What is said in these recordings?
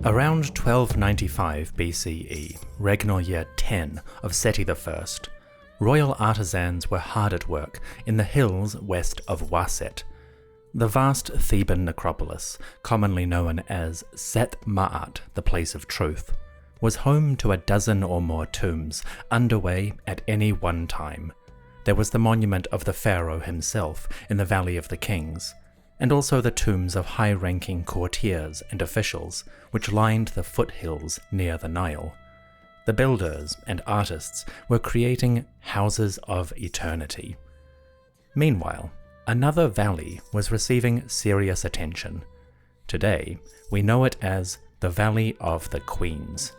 Around 1295 BCE, regnal year 10 of Sety I, royal artisans were hard at work in the hills west of Waset. The vast Theban necropolis, commonly known as Sety I, the Place of Truth, was home to a dozen or more tombs underway at any one time. There was the monument of the pharaoh himself in the Valley of the Kings, and also the tombs of high-ranking courtiers and officials which lined the foothills near the Nile. The builders and artists were creating houses of eternity. Meanwhile, another valley was receiving serious attention. Today, we know it as the Valley of the Queens.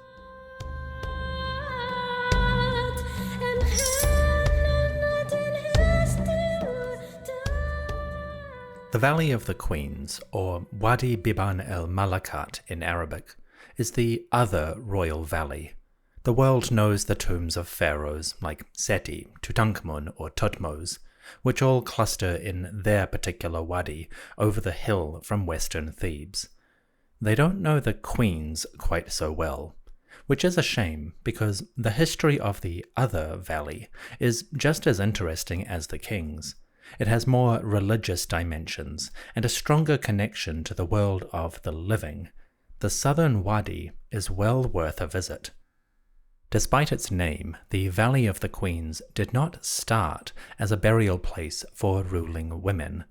The Valley of the Queens, or Wadi Biban el-Malakat in Arabic, is the other royal valley. The world knows the tombs of pharaohs like Seti, Tutankhamun, or Thutmose, which all cluster in their particular wadi over the hill from western Thebes. They don't know the queens quite so well, which is a shame because the history of the other valley is just as interesting as the kings. It has more religious dimensions and a stronger connection to the world of the living. The southern wadi is well worth a visit. Despite its name, the Valley of the Queens did not start as a burial place for ruling women.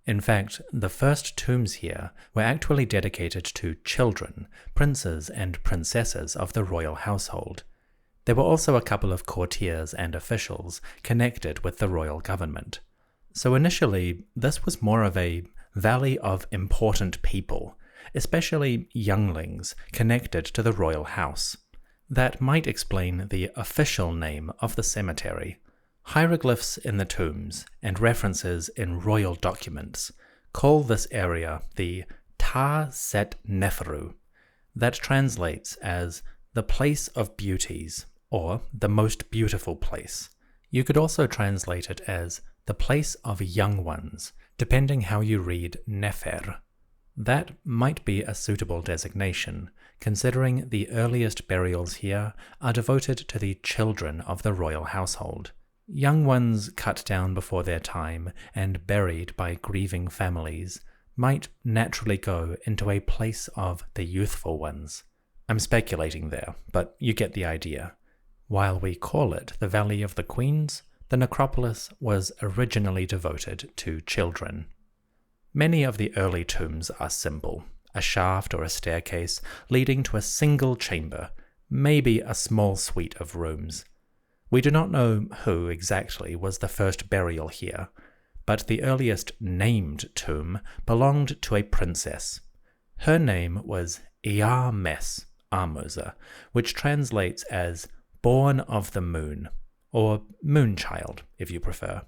In fact, the first tombs here were actually dedicated to children, princes and princesses of the royal household. There were also a couple of courtiers and officials connected with the royal government. So initially, this was more of a valley of important people, especially younglings connected to the royal house. That might explain the official name of the cemetery. Hieroglyphs in the tombs and references in royal documents call this area the Ta-Set-Neferu. That translates as the Place of Beauties, or the most beautiful place. You could also translate it as the place of young ones, depending how you read Nefer. That might be a suitable designation, considering the earliest burials here are devoted to the children of the royal household. Young ones cut down before their time and buried by grieving families might naturally go into a place of the youthful ones. I'm speculating there, but you get the idea. While we call it the Valley of the Queens, the necropolis was originally devoted to children. Many of the early tombs are simple, a shaft or a staircase leading to a single chamber, maybe a small suite of rooms. We do not know who exactly was the first burial here, but the earliest named tomb belonged to a princess. Her name was Ramesses, which translates as born of the moon, or Moonchild, if you prefer.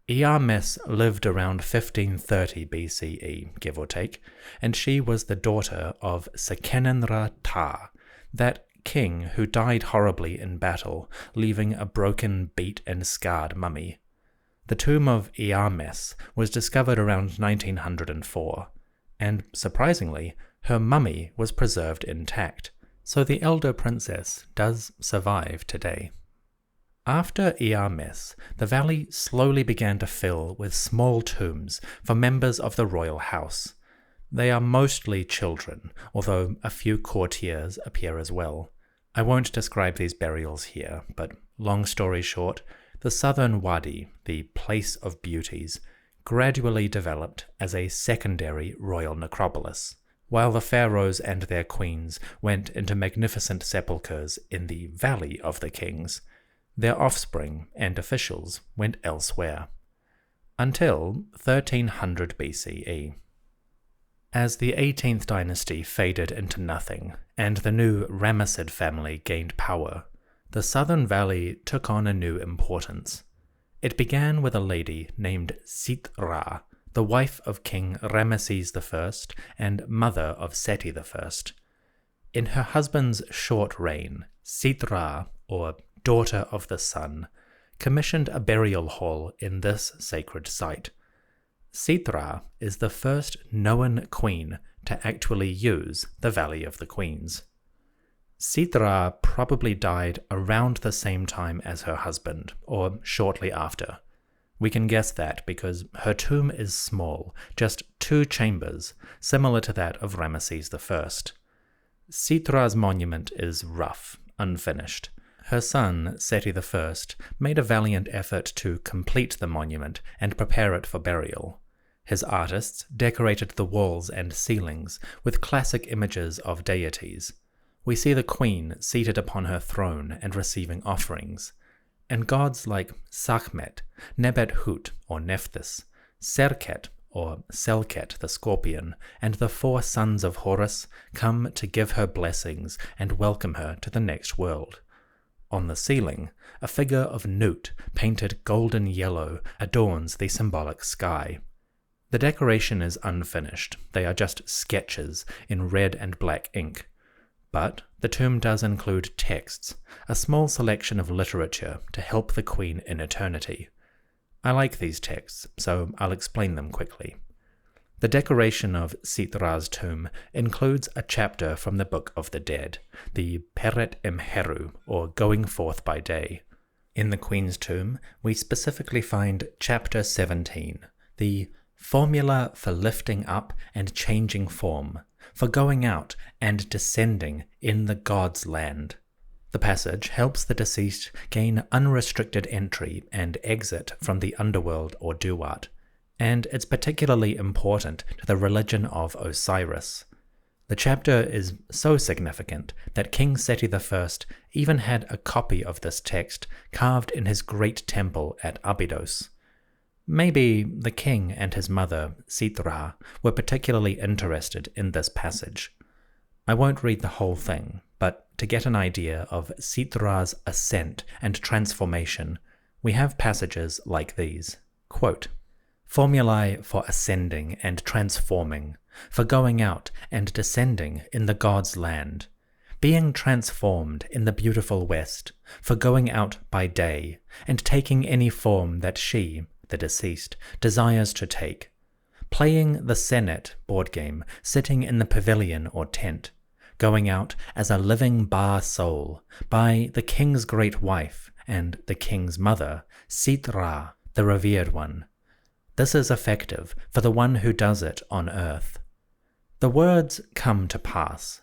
Ramesses lived around 1530 BCE, give or take, and she was the daughter of Sekenenra-Ta, that king who died horribly in battle, leaving a broken, beat and scarred mummy. The tomb of Ramesses was discovered around 1904, and surprisingly, her mummy was preserved intact, so the elder princess does survive today. After Ramesses, the valley slowly began to fill with small tombs for members of the royal house. They are mostly children, although a few courtiers appear as well. I won't describe these burials here, but long story short, the southern wadi, the Place of Beauties, gradually developed as a secondary royal necropolis, while the pharaohs and their queens went into magnificent sepulchres in the Valley of the Kings. Their offspring and officials went elsewhere, until 1300 BCE. As the 18th dynasty faded into nothing, and the new Ramesses family gained power, the southern valley took on a new importance. It began with a lady named Sitra, the wife of King Ramesses I and mother of Sety I. In her husband's short reign, Sitra, or Daughter of the Sun, commissioned a burial hall in this sacred site. Sitra is the first known queen to actually use the Valley of the Queens. Sitra probably died around the same time as her husband, or shortly after. We can guess that because her tomb is small, just 2 chambers, similar to that of Ramesses I. Sitra's monument is rough, unfinished. Her son, Sety I, made a valiant effort to complete the monument and prepare it for burial. His artists decorated the walls and ceilings with classic images of deities. We see the queen seated upon her throne and receiving offerings, and gods like Sekhmet, Nebet-Hut or Nephthys, Serket or Selket the scorpion, and the 4 sons of Horus come to give her blessings and welcome her to the next world. On the ceiling, a figure of Nut, painted golden yellow, adorns the symbolic sky. The decoration is unfinished. They are just sketches in red and black ink. But the tomb does include texts, a small selection of literature to help the queen in eternity. I like these texts, so I'll explain them quickly. The decoration of Sitra's tomb includes a chapter from the Book of the Dead, the Peret-Imheru, or Going Forth by Day. In the queen's tomb, we specifically find chapter 17, the Formula for Lifting Up and Changing Form, for going out and descending in the God's land. The passage helps the deceased gain unrestricted entry and exit from the underworld or duat, and it's particularly important to the religion of Osiris. The chapter is so significant that King Sety I even had a copy of this text carved in his great temple at Abydos. Maybe the king and his mother, Sitra, were particularly interested in this passage. I won't read the whole thing, but to get an idea of Sitra's ascent and transformation, we have passages like these. Quote, "Formulae for ascending and transforming, for going out and descending in the God's land, being transformed in the beautiful west, for going out by day, and taking any form that she, the deceased, desires to take, playing the Senet board game, sitting in the pavilion or tent, going out as a living bar soul, by the king's great wife and the king's mother, Sitra, the revered one. This is effective for the one who does it on earth. The words come to pass.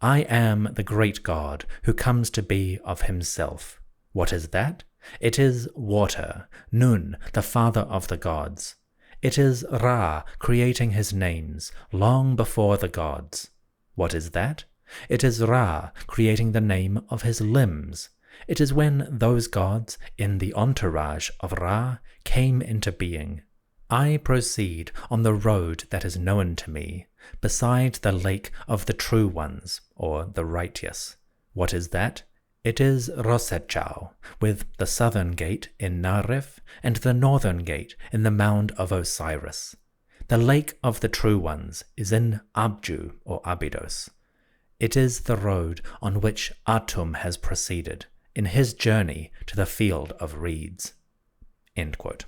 I am the great God who comes to be of himself. What is that? It is water, Nun, the father of the gods. It is Ra creating his names long before the gods. What is that? It is Ra creating the name of his limbs. It is when those gods, in the entourage of Ra, came into being. I proceed on the road that is known to me, beside the lake of the true ones, or the righteous. What is that? It is Rosetchau, with the southern gate in Narif and the northern gate in the mound of Osiris. The lake of the true ones is in Abju, or Abydos. It is the road on which Atum has proceeded, in his journey to the field of reeds." End quote.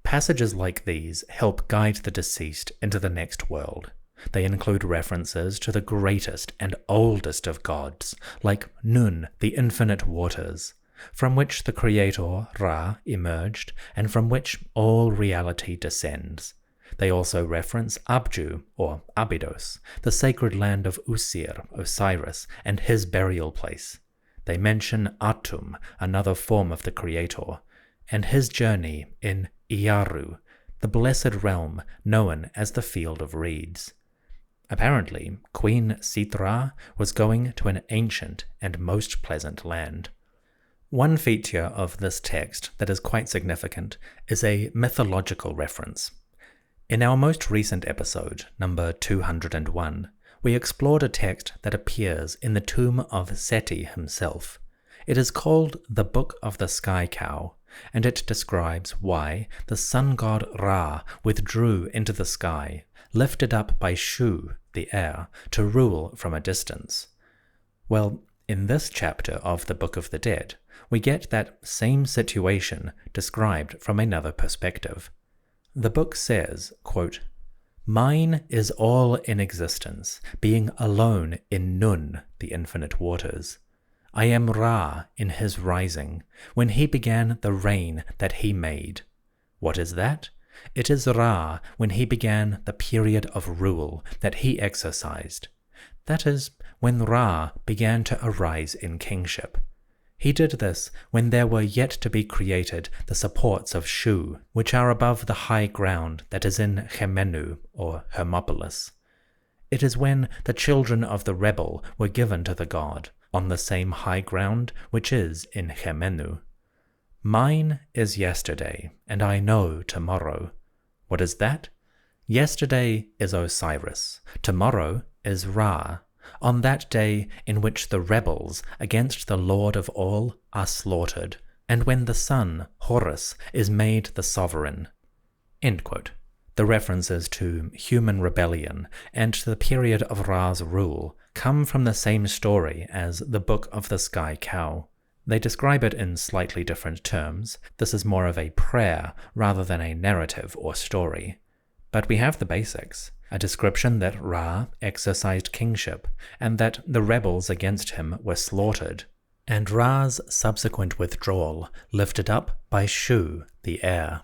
Passages like these help guide the deceased into the next world. They include references to the greatest and oldest of gods, like Nun, the infinite waters, from which the creator, Ra, emerged, and from which all reality descends. They also reference Abju, or Abydos, the sacred land of Usir, Osiris, and his burial place. They mention Atum, another form of the creator, and his journey in Iaru, the blessed realm known as the Field of Reeds. Apparently, Queen Sitra was going to an ancient and most pleasant land. One feature of this text that is quite significant is a mythological reference. In our most recent episode, number 201, we explored a text that appears in the tomb of Seti himself. It is called the Book of the Sky Cow, and it describes why the sun god Ra withdrew into the sky, lifted up by Shu, the air, to rule from a distance. Well, in this chapter of the Book of the Dead, we get that same situation described from another perspective. The book says, quote, "Mine is all in existence, being alone in Nun, the infinite waters. I am Ra in his rising, when he began the rain that he made. What is that? It is Ra when he began the period of rule that he exercised. That is, when Ra began to arise in kingship. He did this when there were yet to be created the supports of Shu, which are above the high ground that is in Chemenu, or Hermopolis. It is when the children of the rebel were given to the god, on the same high ground which is in Chemenu. Mine is yesterday, and I know tomorrow. What is that? Yesterday is Osiris, tomorrow is Ra, on that day in which the rebels against the Lord of all are slaughtered, and when the sun, Horus, is made the sovereign." End quote. The references to human rebellion and to the period of Ra's rule come from the same story as the Book of the Sky Cow. They describe it in slightly different terms. This is more of a prayer rather than a narrative or story. But we have the basics. A description that Ra exercised kingship, and that the rebels against him were slaughtered, and Ra's subsequent withdrawal lifted up by Shu, the heir.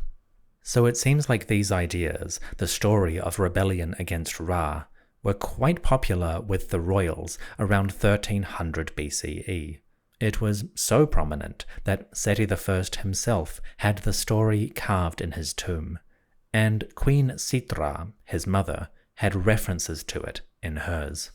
So it seems like these ideas, the story of rebellion against Ra, were quite popular with the royals around 1300 BCE. It was so prominent that Sety I himself had the story carved in his tomb, and Queen Sitra, his mother, had references to it in hers.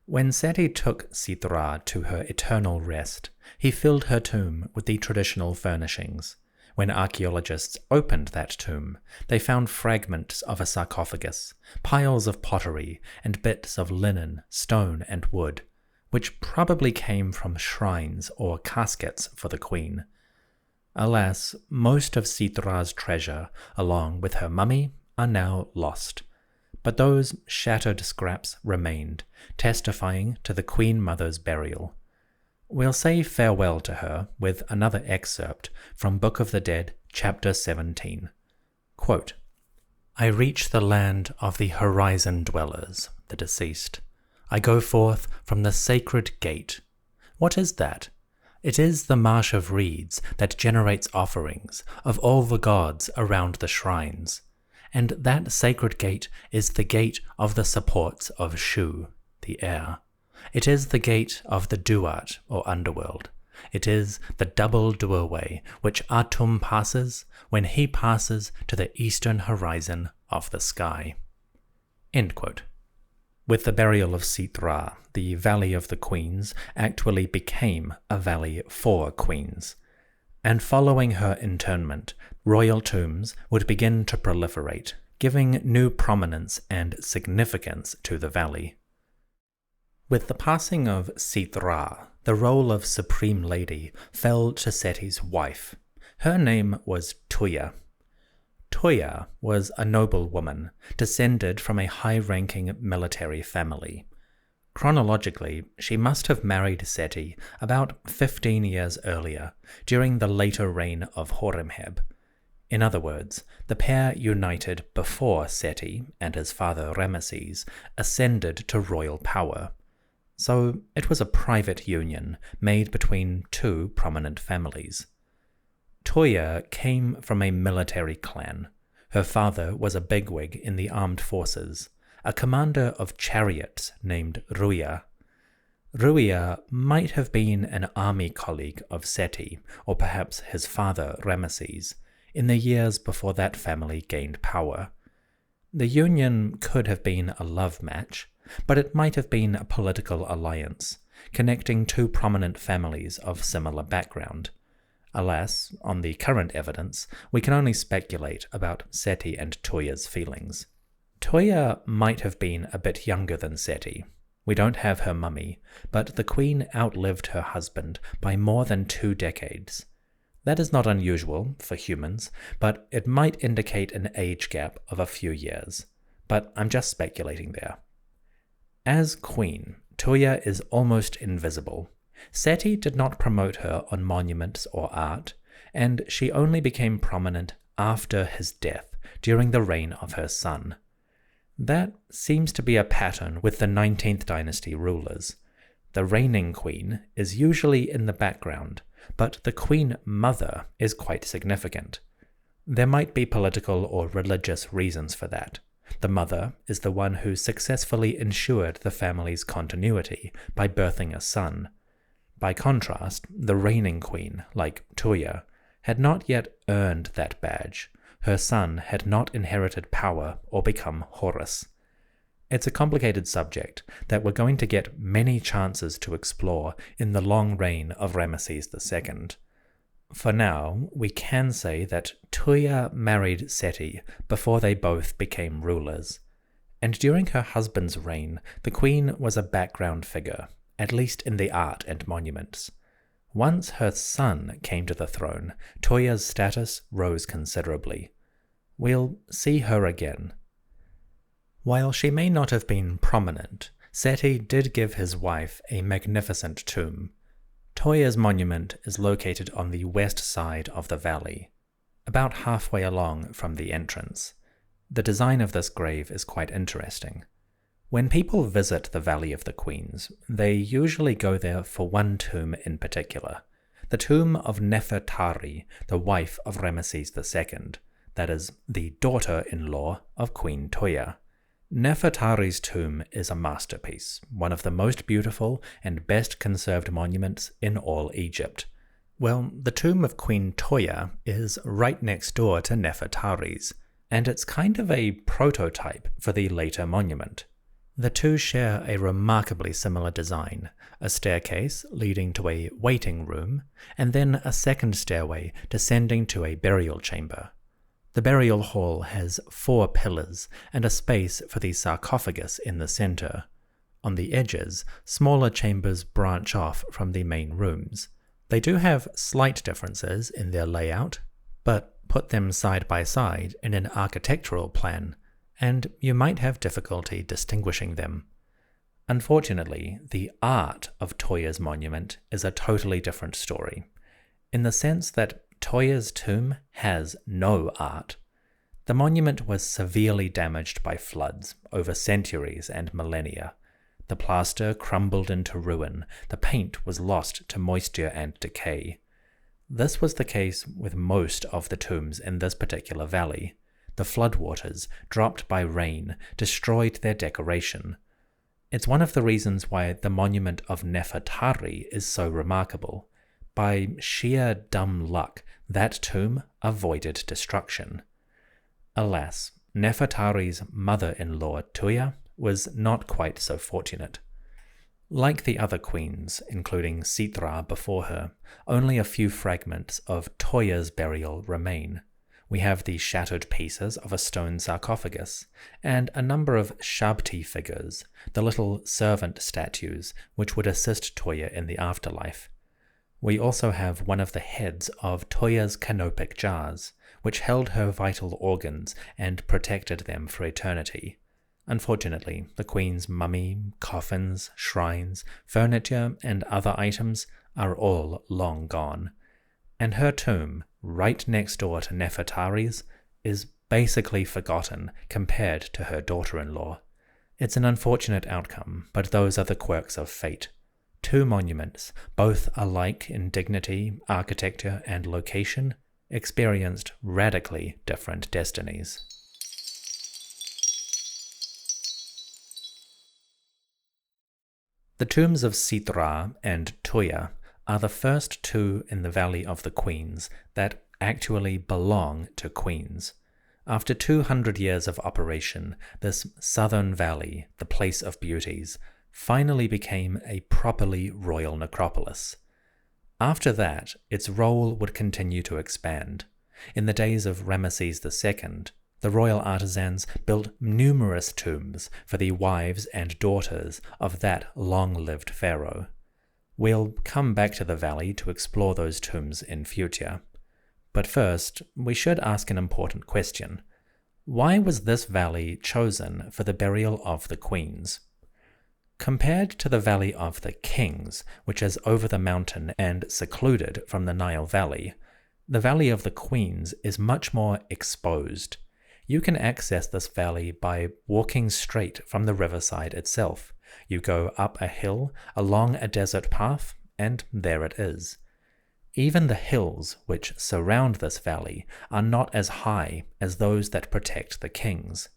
When Sety took Sitra to her eternal rest, he filled her tomb with the traditional furnishings. When archaeologists opened that tomb, they found fragments of a sarcophagus, piles of pottery, and bits of linen, stone, and wood, which probably came from shrines or caskets for the queen. Alas, most of Sitra's treasure, along with her mummy, are now lost. But those shattered scraps remained, testifying to the Queen Mother's burial. We'll say farewell to her with another excerpt from Book of the Dead, chapter 17. Quote, "I reach the land of the horizon dwellers, the deceased. I go forth from the sacred gate. What is that? It is the marsh of reeds that generates offerings of all the gods around the shrines. And that sacred gate is the gate of the supports of Shu, the heir. It is the gate of the Duat, or underworld. It is the double doorway which Atum passes when he passes to the eastern horizon of the sky." End quote. With the burial of Sitra, the Valley of the Queens actually became a valley for queens. And following her interment, royal tombs would begin to proliferate, giving new prominence and significance to the valley. With the passing of Sitra, the role of Supreme Lady fell to Sety's wife. Her name was Tuya. Tuya was a noble woman, descended from a high-ranking military family. Chronologically, she must have married Sety about 15 years earlier, during the later reign of Horemheb. In other words, the pair united before Sety and his father Ramesses ascended to royal power. So it was a private union made between two prominent families. Tuya came from a military clan. Her father was a bigwig in the armed forces, a commander of chariots named Ruya. Ruya might have been an army colleague of Sety, or perhaps his father Ramesses, in the years before that family gained power. The union could have been a love match, but it might have been a political alliance, connecting two prominent families of similar background. Alas, on the current evidence, we can only speculate about Sety and Tuya's feelings. Tuya might have been a bit younger than Sety. We don't have her mummy, but the queen outlived her husband by more than 2 decades. That is not unusual for humans, but it might indicate an age gap of a few years. But I'm just speculating there. As queen, Tuya is almost invisible. Sety did not promote her on monuments or art, and she only became prominent after his death, during the reign of her son. That seems to be a pattern with the 19th dynasty rulers. The reigning queen is usually in the background, but the Queen Mother is quite significant. There might be political or religious reasons for that. The mother is the one who successfully ensured the family's continuity by birthing a son. By contrast, the reigning queen, like Tuya, had not yet earned that badge. Her son had not inherited power or become Horus. It's a complicated subject that we're going to get many chances to explore in the long reign of Ramesses II. For now, we can say that Tuya married Sety before they both became rulers. And during her husband's reign, the queen was a background figure, at least in the art and monuments. Once her son came to the throne, Tuya's status rose considerably. We'll see her again. While she may not have been prominent, Sety did give his wife a magnificent tomb. Tuya's monument is located on the west side of the valley, about halfway along from the entrance. The design of this grave is quite interesting. When people visit the Valley of the Queens, they usually go there for one tomb in particular, the tomb of Nefertari, the wife of Ramesses II, that is, the daughter-in-law of Queen Tuya. Nefertari's tomb is a masterpiece, one of the most beautiful and best conserved monuments in all Egypt. Well, the tomb of Queen Tuya is right next door to Nefertari's, and it's kind of a prototype for the later monument. The two share a remarkably similar design, a staircase leading to a waiting room, and then a second stairway descending to a burial chamber. The burial hall has 4 pillars and a space for the sarcophagus in the center. On the edges, smaller chambers branch off from the main rooms. They do have slight differences in their layout, but put them side by side in an architectural plan, and you might have difficulty distinguishing them. Unfortunately, the art of Tuya's monument is a totally different story, in the sense that Tuya's tomb has no art. The monument was severely damaged by floods over centuries and millennia. The plaster crumbled into ruin, the paint was lost to moisture and decay. This was the case with most of the tombs in this particular valley. The floodwaters, dropped by rain, destroyed their decoration. It's one of the reasons why the monument of Nefertari is so remarkable. By sheer dumb luck, that tomb avoided destruction. Alas, Nefertari's mother-in-law Tuya was not quite so fortunate. Like the other queens, including Sitra before her, only a few fragments of Tuya's burial remain. We have the shattered pieces of a stone sarcophagus, and a number of shabti figures, the little servant statues which would assist Tuya in the afterlife. We also have one of the heads of Tuya's canopic jars, which held her vital organs and protected them for eternity. Unfortunately, the queen's mummy, coffins, shrines, furniture, and other items are all long gone. And her tomb, right next door to Nefertari's, is basically forgotten compared to her daughter-in-law. It's an unfortunate outcome, but those are the quirks of fate. 2 monuments, both alike in dignity, architecture, and location, experienced radically different destinies. The tombs of Sitra and Tuya are the first 2 in the Valley of the Queens that actually belong to queens. After 200 years of operation, this southern valley, the Place of Beauties, finally became a properly royal necropolis. After that, its role would continue to expand. In the days of Ramesses II, the royal artisans built numerous tombs for the wives and daughters of that long-lived pharaoh. We'll come back to the valley to explore those tombs in future. But first, we should ask an important question. Why was this valley chosen for the burial of the queens? Compared to the Valley of the Kings, which is over the mountain and secluded from the Nile Valley, the Valley of the Queens is much more exposed. You can access this valley by walking straight from the riverside itself. You go up a hill, along a desert path, and there it is. Even the hills which surround this valley are not as high as those that protect the kings.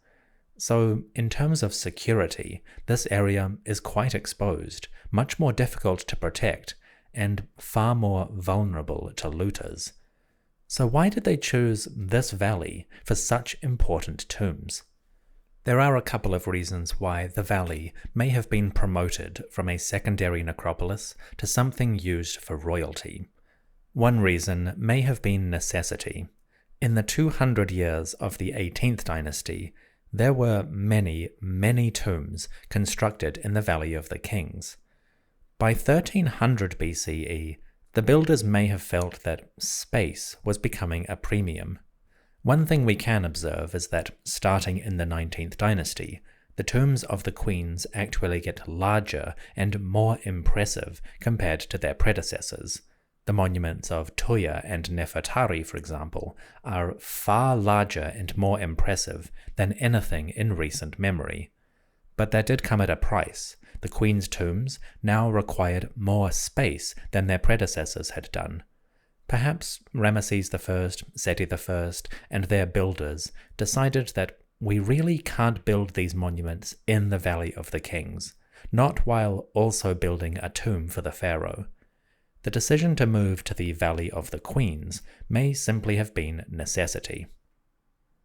So, in terms of security, this area is quite exposed, much more difficult to protect, and far more vulnerable to looters. So why did they choose this valley for such important tombs? There are a couple of reasons why the valley may have been promoted from a secondary necropolis to something used for royalty. One reason may have been necessity. In the 200 years of the 18th dynasty, there were many, many tombs constructed in the Valley of the Kings. By 1300 BCE, the builders may have felt that space was becoming a premium. One thing we can observe is that, starting in the 19th dynasty, the tombs of the queens actually get larger and more impressive compared to their predecessors. The monuments of Tuya and Nefertari, for example, are far larger and more impressive than anything in recent memory. But that did come at a price. The queen's tombs now required more space than their predecessors had done. Perhaps Ramesses I, Sety I, and their builders decided that we really can't build these monuments in the Valley of the Kings, not while also building a tomb for the pharaoh. The decision to move to the Valley of the Queens may simply have been necessity.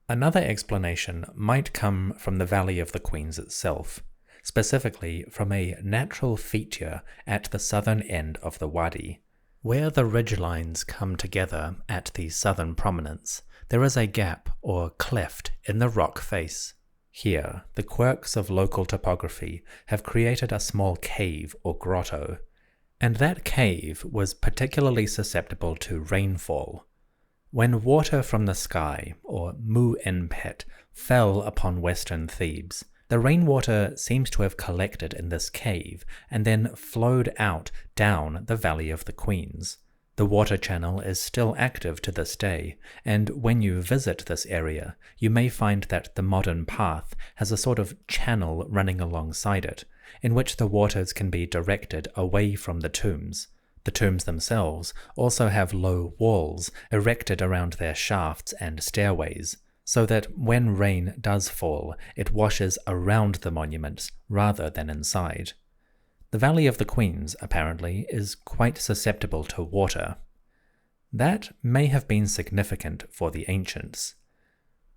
Another explanation might come from the Valley of the Queens itself, specifically from a natural feature at the southern end of the wadi. Where the ridgelines come together at the southern prominence, there is a gap or cleft in the rock face. Here, the quirks of local topography have created a small cave or grotto, and that cave was particularly susceptible to rainfall. When water from the sky, or mu-en-pet, fell upon western Thebes, the rainwater seems to have collected in this cave and then flowed out down the Valley of the Queens. The water channel is still active to this day, and when you visit this area, you may find that the modern path has a sort of channel running alongside it, in which the waters can be directed away from the tombs. The tombs themselves also have low walls erected around their shafts and stairways, so that when rain does fall, it washes around the monuments rather than inside. The Valley of the Queens, apparently, is quite susceptible to water. That may have been significant for the ancients.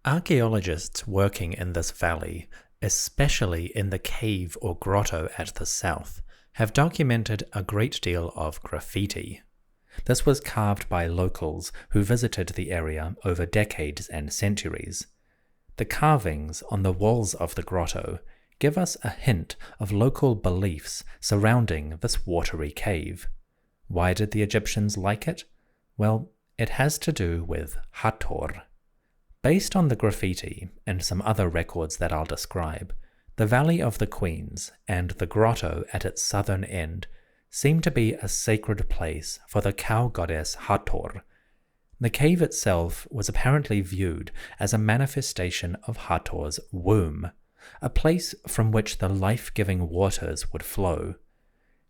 Archaeologists working in this valley, especially in the cave or grotto at the south, have documented a great deal of graffiti. This was carved by locals who visited the area over decades and centuries. The carvings on the walls of the grotto give us a hint of local beliefs surrounding this watery cave. Why did the Egyptians like it? Well, it has to do with Hathor. Based on the graffiti and some other records that I'll describe, the Valley of the Queens and the grotto at its southern end seem to be a sacred place for the cow goddess Hathor. The cave itself was apparently viewed as a manifestation of Hathor's womb, a place from which the life-giving waters would flow.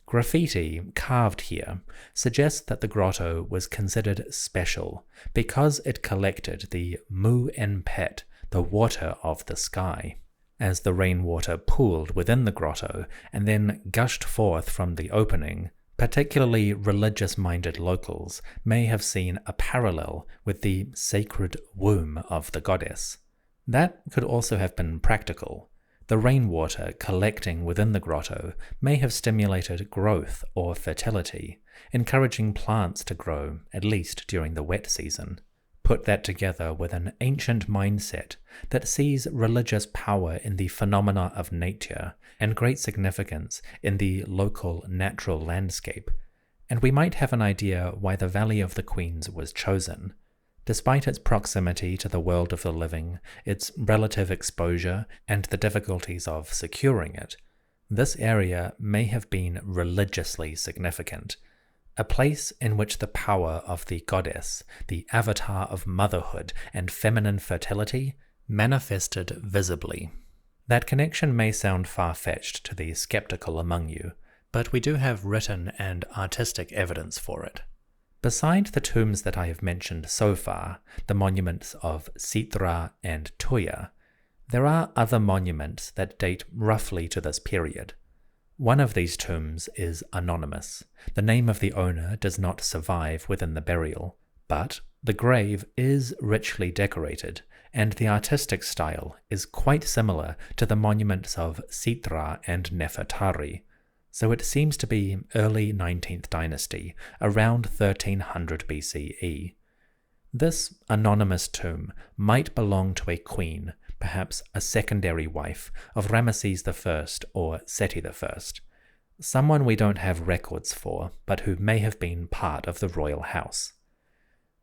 Graffiti carved here suggests that the grotto was considered special because it collected the mu-en-pet, the water of the sky. As the rainwater pooled within the grotto and then gushed forth from the opening, particularly religious-minded locals may have seen a parallel with the sacred womb of the goddess. That could also have been practical. The rainwater collecting within the grotto may have stimulated growth or fertility, encouraging plants to grow, at least during the wet season. Put that together with an ancient mindset that sees religious power in the phenomena of nature and great significance in the local natural landscape, and we might have an idea why the Valley of the Queens was chosen. Despite its proximity to the world of the living, its relative exposure, and the difficulties of securing it, this area may have been religiously significant. A place in which the power of the goddess, the avatar of motherhood and feminine fertility, manifested visibly. That connection may sound far-fetched to the skeptical among you, but we do have written and artistic evidence for it. Beside the tombs that I have mentioned so far, the monuments of Sitra and Tuya, there are other monuments that date roughly to this period. One of these tombs is anonymous. The name of the owner does not survive within the burial, but the grave is richly decorated, and the artistic style is quite similar to the monuments of Sitra and Nefertari, so it seems to be early 19th dynasty, around 1300 BCE. This anonymous tomb might belong to a queen, perhaps a secondary wife of Ramesses I or Sety I, someone we don't have records for, but who may have been part of the royal house.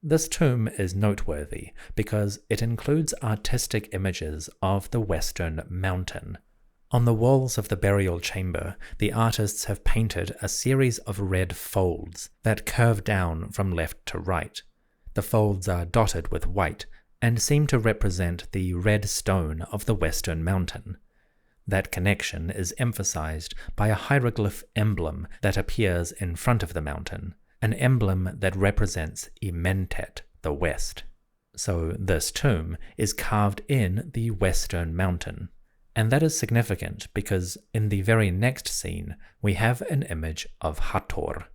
This tomb is noteworthy because it includes artistic images of the Western Mountain. On the walls of the burial chamber, the artists have painted a series of red folds that curve down from left to right. The folds are dotted with white and seem to represent the red stone of the Western Mountain. That connection is emphasized by a hieroglyph emblem that appears in front of the mountain, an emblem that represents Imentet, the west. So this tomb is carved in the Western Mountain. And that is significant because in the very next scene, we have an image of Hathor.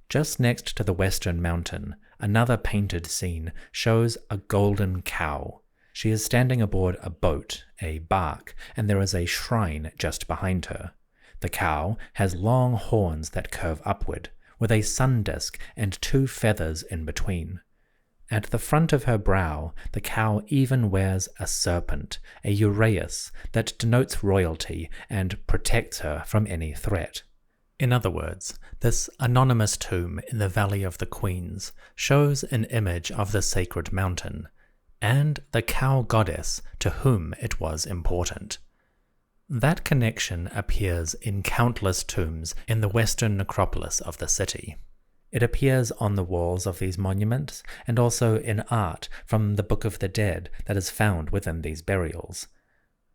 Just next to the Western Mountain, another painted scene shows a golden cow. She is standing aboard a boat, a bark, and there is a shrine just behind her. The cow has long horns that curve upward, with a sun disk and 2 feathers in between. At the front of her brow, the cow even wears a serpent, a uraeus, that denotes royalty and protects her from any threat. In other words, this anonymous tomb in the Valley of the Queens shows an image of the sacred mountain, and the cow goddess to whom it was important. That connection appears in countless tombs in the western necropolis of the city. It appears on the walls of these monuments, and also in art from the Book of the Dead that is found within these burials.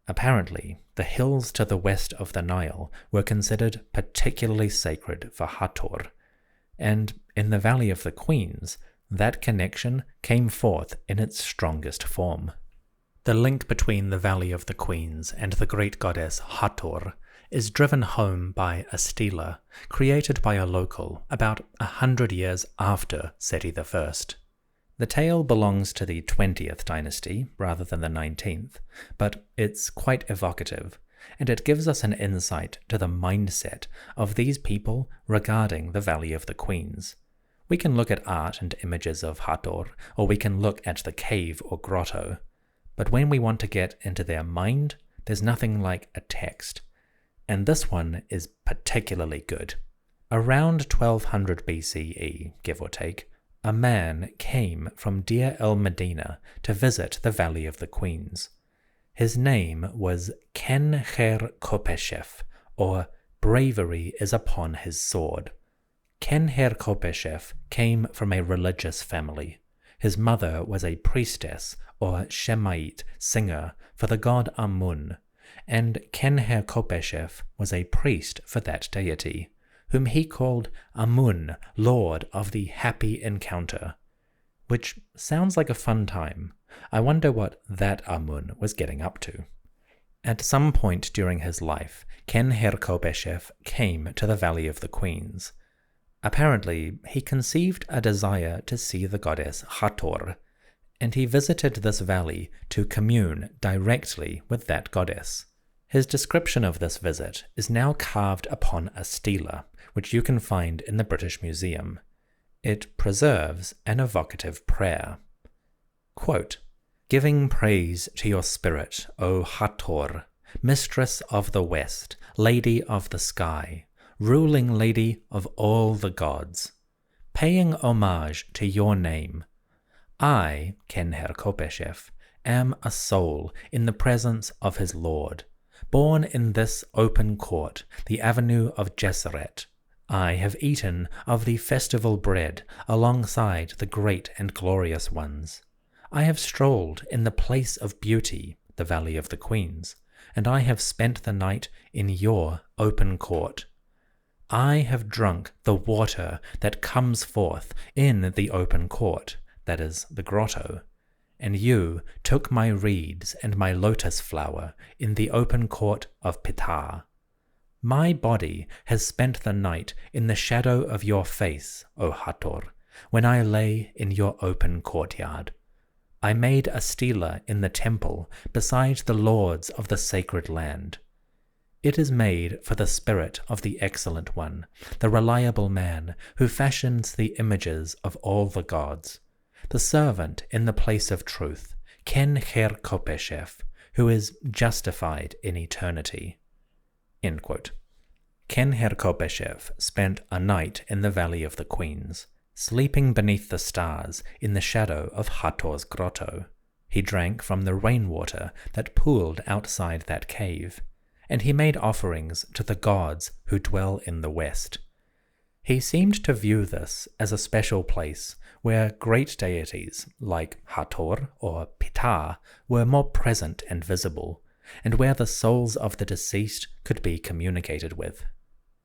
Apparently, the hills to the west of the Nile were considered particularly sacred for Hathor, and in the Valley of the Queens, that connection came forth in its strongest form. The link between the Valley of the Queens and the great goddess Hathor is driven home by a stela created by a local about 100 years after Sety I. The tale belongs to the 20th dynasty rather than the 19th, but it's quite evocative, and it gives us an insight to the mindset of these people regarding the Valley of the Queens. We can look at art and images of Hathor, or we can look at the cave or grotto, but when we want to get into their mind, there's nothing like a text. And this one is particularly good. Around 1200 BCE, give or take, a man came from Deir el-Medina to visit the Valley of the Queens. His name was Ken-Her-Kopeshef, or Bravery is upon his sword. Ken-Her-Kopeshef came from a religious family. His mother was a priestess, or Shemite singer, for the god Amun, and Ken-Her-Kopeshef was a priest for that deity, whom he called Amun, Lord of the Happy Encounter, which sounds like a fun time. I wonder what that Amun was getting up to. At some point during his life, Ken-Her-Kopeshef came to the Valley of the Queens. Apparently, he conceived a desire to see the goddess Hathor, and he visited this valley to commune directly with that goddess. His description of this visit is now carved upon a stela, which you can find in the British Museum. It preserves an evocative prayer. Quote, "Giving praise to your spirit, O Hathor, mistress of the west, lady of the sky, ruling lady of all the gods, paying homage to your name. I, Ken-Her-Kopeshef, am a soul in the presence of his Lord, born in this open court, the avenue of Geseret. I have eaten of the festival bread alongside the great and glorious ones. I have strolled in the Place of Beauty, the Valley of the Queens, and I have spent the night in your open court. I have drunk the water that comes forth in the open court, that is, the grotto, and you took my reeds and my lotus flower in the open court of Ptah. My body has spent the night in the shadow of your face, O Hathor, when I lay in your open courtyard. I made a stela in the temple beside the lords of the sacred land. It is made for the spirit of the Excellent One, the reliable man who fashions the images of all the gods, the servant in the place of truth, Ken-Her-Kopeshef, who is justified in eternity. End quote. Ken-Her-Kopeshef spent a night in the Valley of the Queens, sleeping beneath the stars in the shadow of Hathor's grotto. He drank from the rainwater that pooled outside that cave, and he made offerings to the gods who dwell in the west. He seemed to view this as a special place where great deities like Hathor or Ptah were more present and visible, and where the souls of the deceased could be communicated with.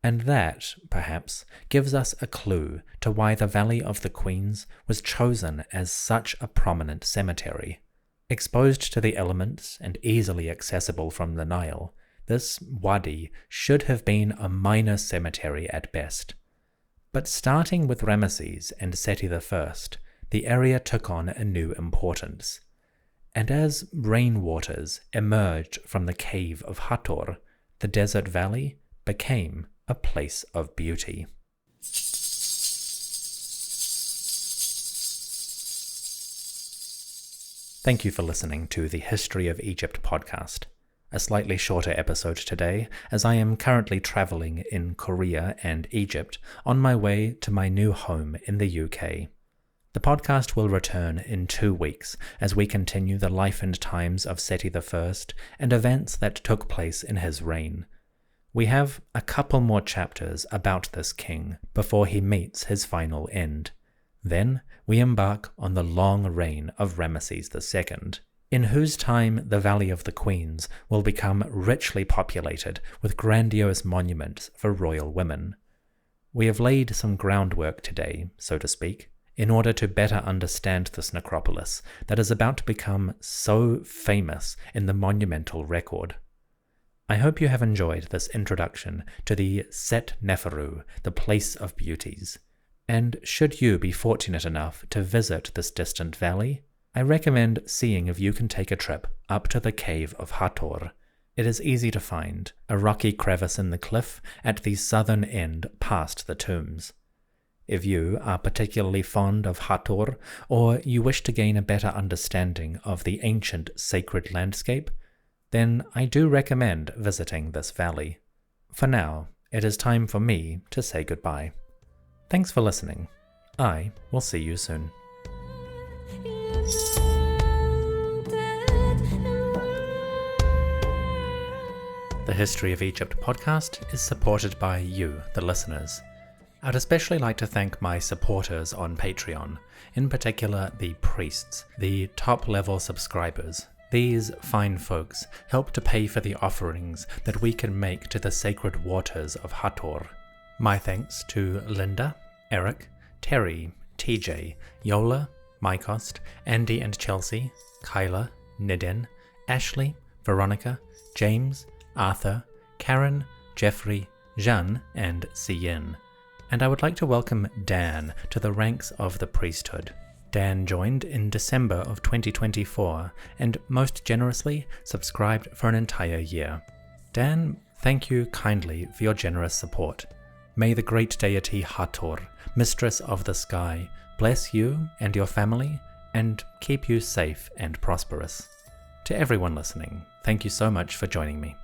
And that, perhaps, gives us a clue to why the Valley of the Queens was chosen as such a prominent cemetery. Exposed to the elements and easily accessible from the Nile, this wadi should have been a minor cemetery at best. But starting with Ramesses and Sety I, the area took on a new importance. And as rainwaters emerged from the cave of Hathor, the desert valley became a place of beauty. Thank you for listening to the History of Egypt podcast. A slightly shorter episode today, as I am currently traveling in Korea and Egypt on my way to my new home in the UK. The podcast will return in 2 weeks as we continue the life and times of Sety I and events that took place in his reign. We have a couple more chapters about this king before he meets his final end. Then we embark on the long reign of Ramesses II, in whose time the Valley of the Queens will become richly populated with grandiose monuments for royal women. We have laid some groundwork today, so to speak, in order to better understand this necropolis that is about to become so famous in the monumental record. I hope you have enjoyed this introduction to the Ta-Set-Neferu, the Place of Beauties, and should you be fortunate enough to visit this distant valley, I recommend seeing if you can take a trip up to the cave of Hathor. It is easy to find, a rocky crevice in the cliff at the southern end past the tombs. If you are particularly fond of Hathor, or you wish to gain a better understanding of the ancient sacred landscape, then I do recommend visiting this valley. For now, it is time for me to say goodbye. Thanks for listening. I will see you soon. The History of Egypt podcast is supported by you, the listeners. I'd especially like to thank my supporters on Patreon, in particular the priests, the top-level subscribers. These fine folks help to pay for the offerings that we can make to the sacred waters of Hathor. My thanks to Linda, Eric, Terry, TJ, Yola, Mycost, Andy and Chelsea, Kyla, Nidin, Ashley, Veronica, James, Arthur, Karen, Jeffrey, Jeanne, and Cien. And I would like to welcome Dan to the ranks of the priesthood. Dan joined in December of 2024 and most generously subscribed for an entire year. Dan, thank you kindly for your generous support. May the great deity Hathor, mistress of the sky, bless you and your family and keep you safe and prosperous. To everyone listening, thank you so much for joining me.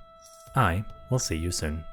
I will see you soon.